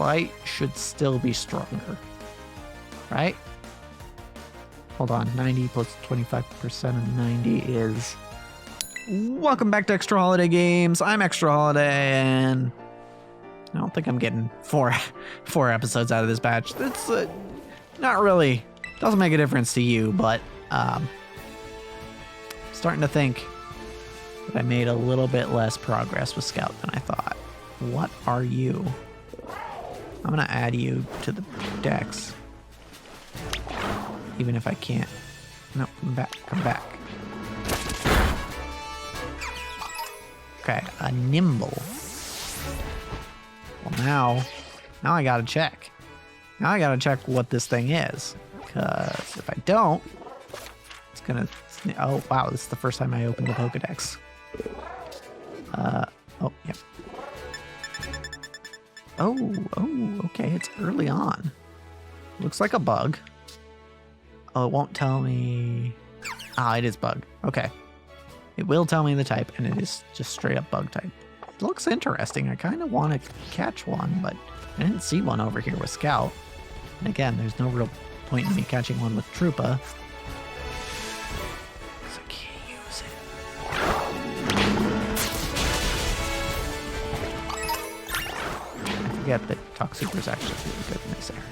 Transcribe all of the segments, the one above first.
fight should still be stronger, right? Hold on, 90 plus 25% of 90 is... Welcome back to Extra Holiday Games. I'm Extra Holiday, and I don't think I'm getting four episodes out of this batch. That's not really, doesn't make a difference to you, but starting to think that I made a little bit less progress with Scout than I thought. What are you? I'm gonna add you to the decks, even if I can't. No, come back. Okay, a nimble. Well, now I gotta check. Now I gotta check what this thing is, because if I don't, it's gonna. Oh wow, this is the first time I opened the Pokedex. Oh yep. Oh, okay, it's early on. Looks like a bug. Oh, it won't tell me. Ah, it is bug. Okay. It will tell me the type, and it is just straight up bug type. It looks interesting. I kind of want to catch one, but I didn't see one over here with Scout. And again, there's no real point in me catching one with Troopa, because I can't use it. I forget that Super is actually really good in this area.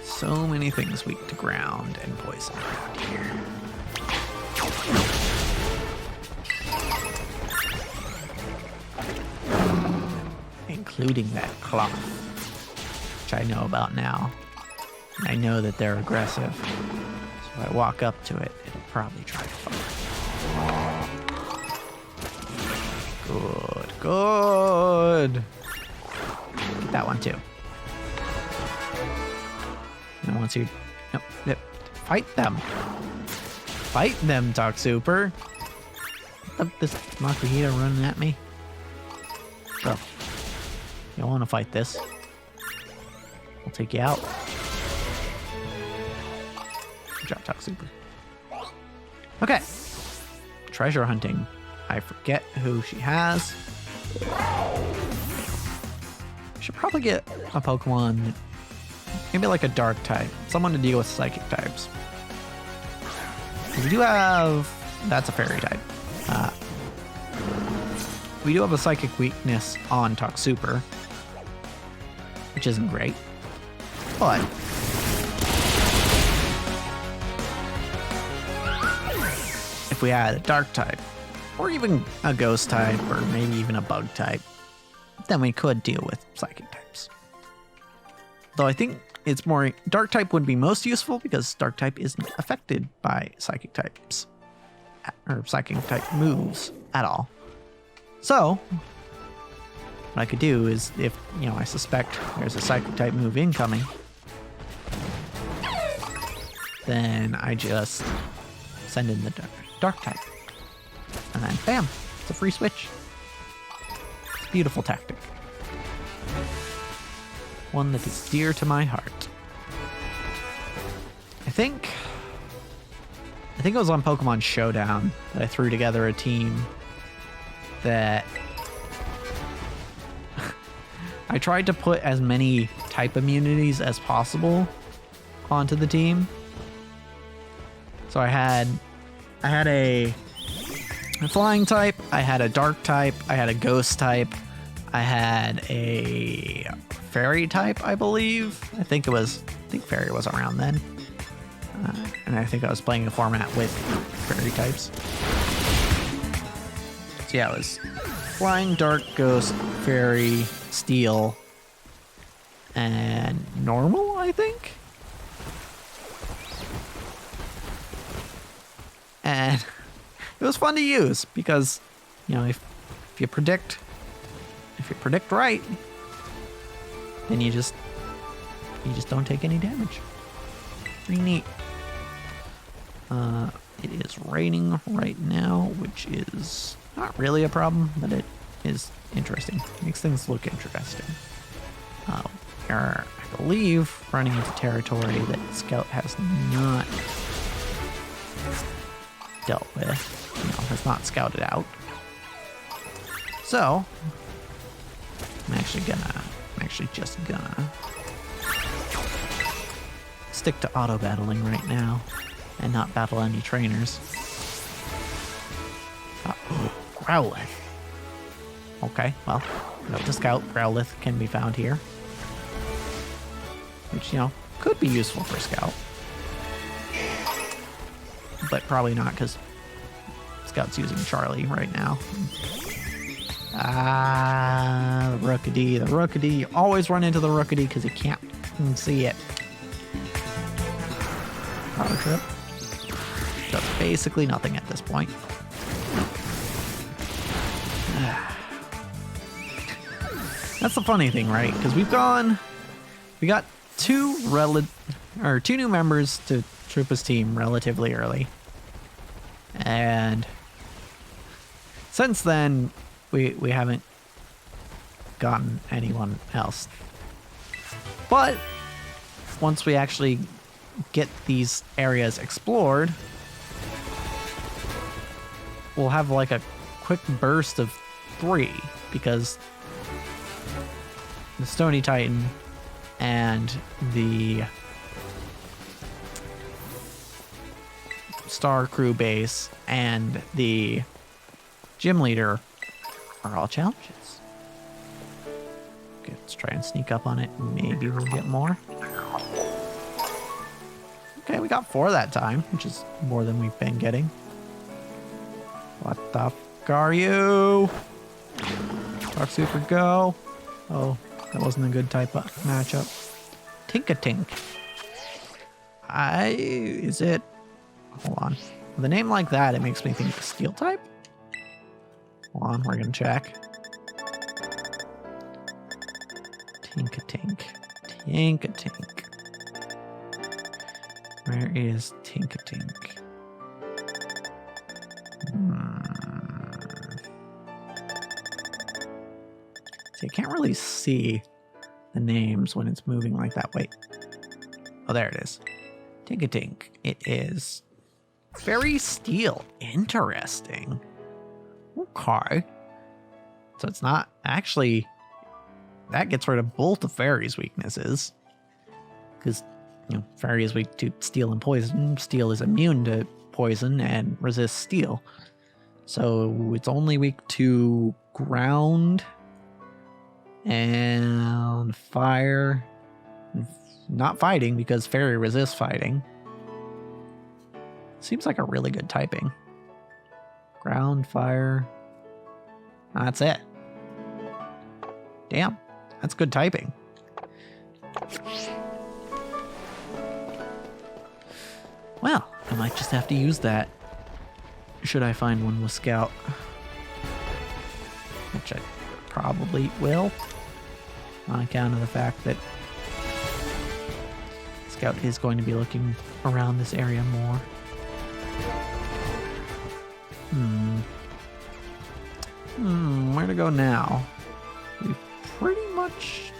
So many things weak to ground and poison around here. Including that cloth, which I know about now. And I know that they're aggressive. So if I walk up to it, it'll probably try to fight. Good. Get that one too. And once you... Nope. Fight them. Fight them, Super. This Makuhita running at me. Bro. You don't want to fight this. I'll take you out. Good job, Super. Okay. Treasure hunting. I forget who she has. Should probably get a Pokemon... Maybe like a dark type. Someone to deal with psychic types. We do have... That's a fairy type. We do have a psychic weakness on Super, which isn't great. But... if we had a dark type, or even a ghost type, or maybe even a bug type, then we could deal with psychic types. Though I think it's more... Dark type would be most useful because dark type isn't affected by psychic types. Or psychic type moves at all. So, what I could do is if, I suspect there's a psychic type move incoming, then I just send in the dark type. And then bam, it's a free switch. It's a beautiful tactic. One that is dear to my heart. I think it was on Pokemon Showdown that I threw together a team that I tried to put as many type immunities as possible onto the team. So I had a flying type, I had a dark type, I had a ghost type, I had a fairy type, I believe. I think fairy was around then. And I think I was playing a format with fairy types. So yeah, it was flying, dark, ghost, fairy, steel, and normal, I think. And it was fun to use because, if you predict right, then you just don't take any damage. Pretty neat. It is raining right now, which is not really a problem, but it is interesting. It makes things look interesting. We're, I believe, running into territory that Scout has not dealt with, has not scouted out. So, I'm actually just gonna stick to auto battling right now and not battle any trainers. Growlithe. Okay, well, note to scout, Growlithe can be found here. Which, could be useful for scout. But probably not, because Scout's using Charlie right now. The Rookidee. The Rookidee. You always run into the Rookidee because you can't see it. Power Trip. Does basically nothing at this point. That's the funny thing, right? Because we got two new members to Troopa's team relatively early. And since then, we haven't gotten anyone else. But once we actually get these areas explored, we'll have like a quick burst of 3, because the Stony Titan and the Star Crew base and the gym leader are all challenges. Okay, let's try and sneak up on it. Maybe we'll get more. Okay, we got 4 that time, which is more than we've been getting. What the f*** are you? Dark Super, go. Oh, that wasn't a good type of matchup. Tinkatink. Is it? Hold on. With a name like that, it makes me think of Steel type. Hold on, we're gonna check. Tinkatink. Tinkatink. Where is Tinkatink? See, I can't really see the names when it's moving like that. Wait. Oh, there it is. Tinkatink. It is very steel. Interesting. Okay. So it's not actually... That gets rid of both of Fairy's weaknesses. Because, Fairy is weak to steel and poison. Steel is immune to poison and resists steel. So it's only weak to ground and fire. Not fighting, because Fairy resists fighting. Seems like a really good typing. Ground, fire. That's it. Damn, that's good typing. Well, I might just have to use that. Should I find one with Scout. Which I probably will. On account of the fact that Scout is going to be looking around this area more. Where to go now? We've pretty much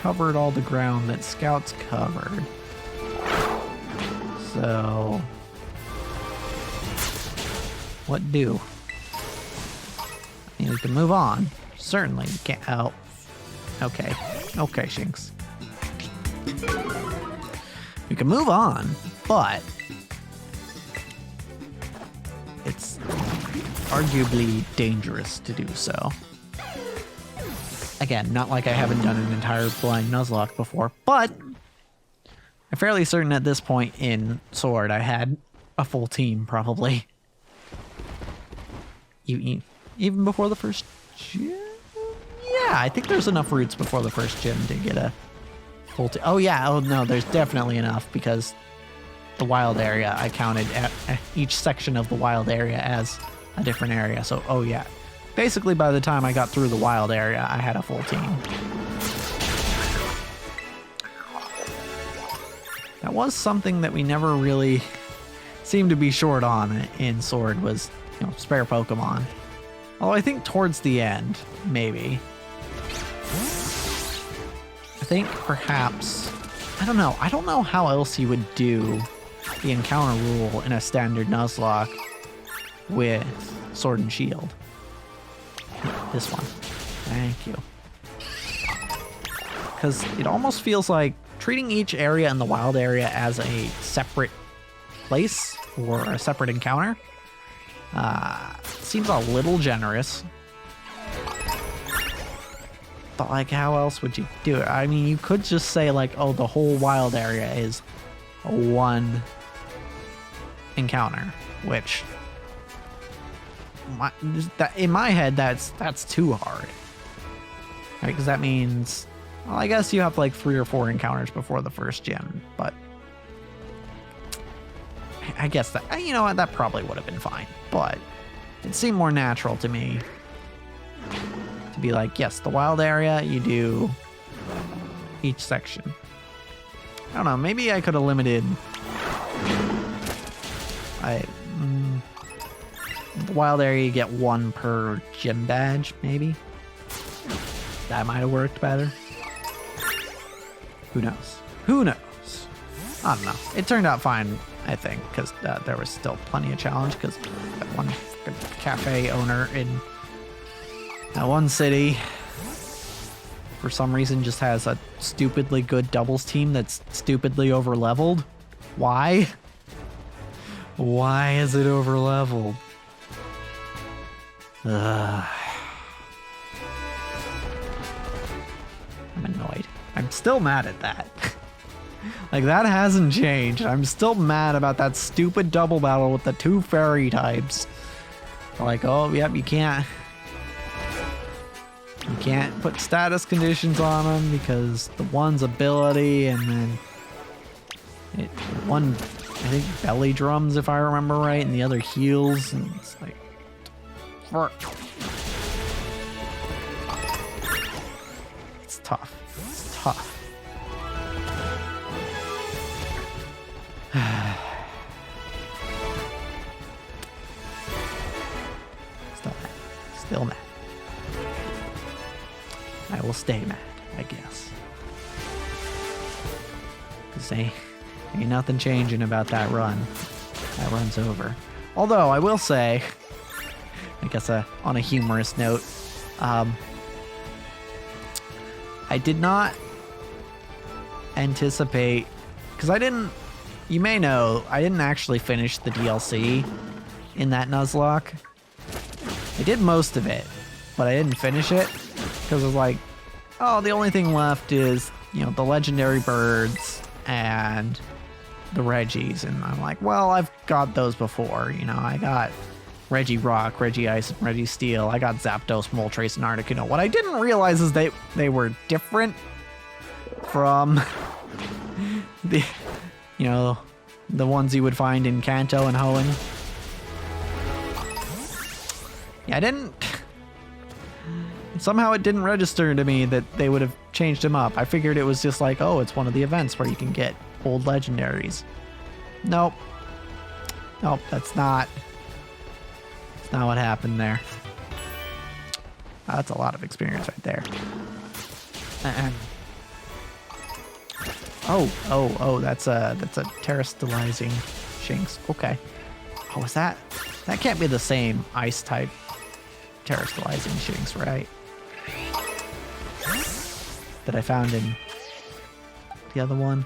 covered all the ground that Scout's covered. So, what do? I mean, we can move on. Certainly, we can't help. Okay. Okay, Shinx. We can move on, but it's arguably dangerous to do so. Again, not like I haven't done an entire blind Nuzlocke before, but I'm fairly certain at this point in Sword I had a full team, probably. Even before the first gym? Yeah, I think there's enough routes before the first gym to get a full team. Oh yeah, oh no, there's definitely enough, because the wild area, I counted at each section of the wild area as a different area. So, oh yeah. Basically, by the time I got through the wild area, I had a full team. That was something that we never really seemed to be short on in Sword, was, spare Pokemon. Although I think towards the end, maybe. I think perhaps, I don't know. I don't know how else you would do the encounter rule in a standard Nuzlocke with Sword and Shield. This one. Thank you. Because it almost feels like treating each area in the wild area as a separate place or a separate encounter seems a little generous. But like, how else would you do it? I mean, you could just say like, oh, the whole wild area is one encounter, which in my head that's too hard, right? Because that means, well, I guess you have like 3 or 4 encounters before the first gym, but I guess that, you know what, that probably would have been fine, but it seemed more natural to me to be like, yes, the wild area, you do each section. I don't know, maybe I could have limited the wild area, you get 1 per gym badge, maybe. That might have worked better. Who knows? Who knows? I don't know. It turned out fine, I think, because there was still plenty of challenge, because that one cafe owner in that one city, for some reason, just has a stupidly good doubles team that's stupidly over-leveled. Why? Why is it over-leveled? I'm annoyed. I'm still mad at that. Like, that hasn't changed. I'm still mad about that stupid double battle with the 2 fairy types. Like, oh, yep, you can't put status conditions on them because the one's ability, and then one, I think, belly drums, if I remember right, and the other heals, and it's like, it's tough. It's tough. Still mad. I will stay mad, I guess. Cause ain't nothing changing about that run. That run's over. Although I will say, I guess on a humorous note, I did not anticipate, because you may know, I didn't actually finish the DLC in that Nuzlocke. I did most of it, but I didn't finish it, because it was like, oh, the only thing left is, you know, the legendary birds and the Reggies, and I'm like, well, I've got those before, you know, I got Reggie Rock, Reggie Ice, and Reggie Steel. I got Zapdos, Moltres, and Articuno. What I didn't realize is they were different from the, you know, the ones you would find in Kanto and Hoenn. Yeah, somehow it didn't register to me that they would have changed him up. I figured it was just like, oh, it's one of the events where you can get old legendaries. Nope. Nope, that's not what happened there. That's a lot of experience right there. Oh, that's a terrestrializing Shinx. Okay. Oh, is that can't be the same ice type terrestrializing Shinx, right? That I found in the other one.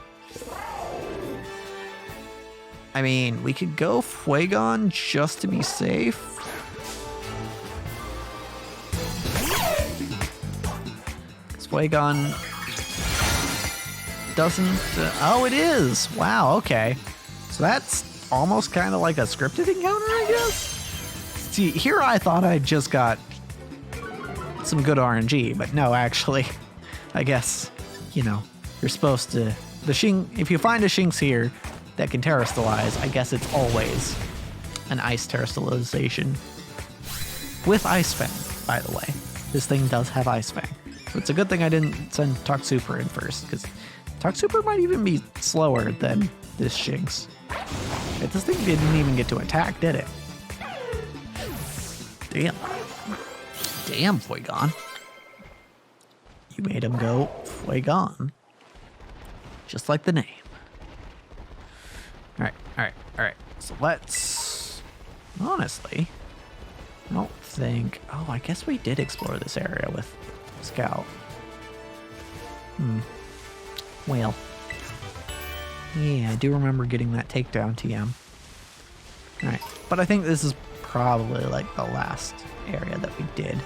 I mean, we could go Fuegon just to be safe. Fuegon doesn't... oh, it is! Wow, okay. So that's almost kind of like a scripted encounter, I guess? See, here I thought I just got some good RNG, but no, actually, I guess, you know, you're supposed to... if you find a Shinx here that can terrestrialize, I guess it's always an ice terrestrialization. With Ice Fang, by the way. This thing does have Ice Fang. So it's a good thing I didn't send Toxooper in first, because Toxooper might even be slower than this Shinx. But this thing didn't even get to attack, did it? Damn. Damn, Fuegon. You made him go Fuegon. Just like the name. Alright. So let's Honestly, I don't think... Oh, I guess we did explore this area with Scout. Well. Yeah, I do remember getting that takedown TM. Alright, but I think this is probably like the last area that we did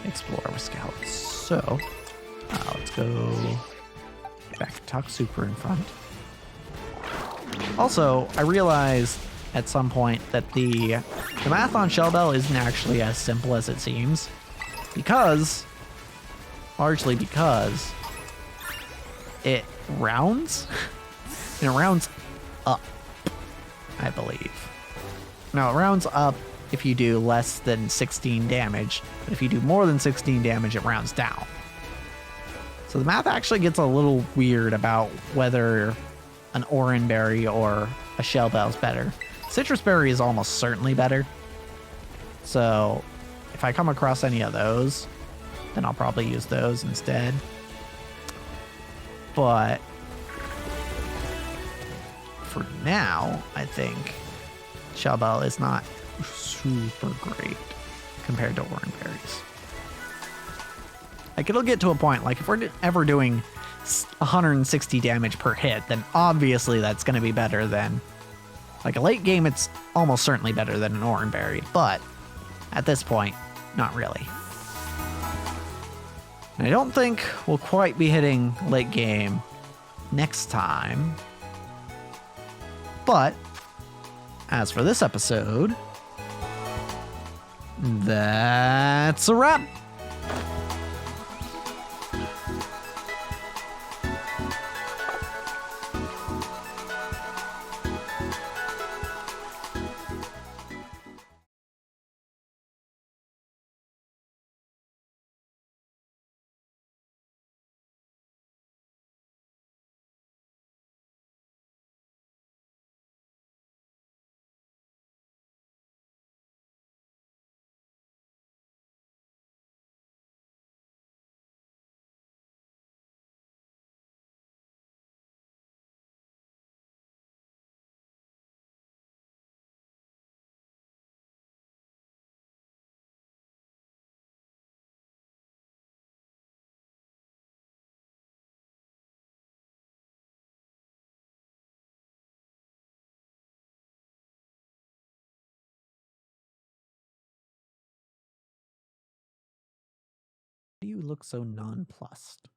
explore with Scout. So, let's go back to Talk Super in front. Also, I realized at some point that the math on Shell Bell isn't actually as simple as it seems, largely because it rounds, and it rounds up, I believe. No, it rounds up if you do less than 16 damage, but if you do more than 16 damage, it rounds down. So the math actually gets a little weird about whether an Oran Berry or a Shell Bell is better. Citrus Berry is almost certainly better. So if I come across any of those, then I'll probably use those instead. But for now, I think Shell Bell is not super great compared to Oran Berries. Like, it'll get to a point, like, if we're ever doing 160 damage per hit, then obviously that's going to be better than... Like, a late game, it's almost certainly better than an Oran Berry, but at this point, not really. And I don't think we'll quite be hitting late game next time. But, as for this episode, that's a wrap. Why do you look so nonplussed?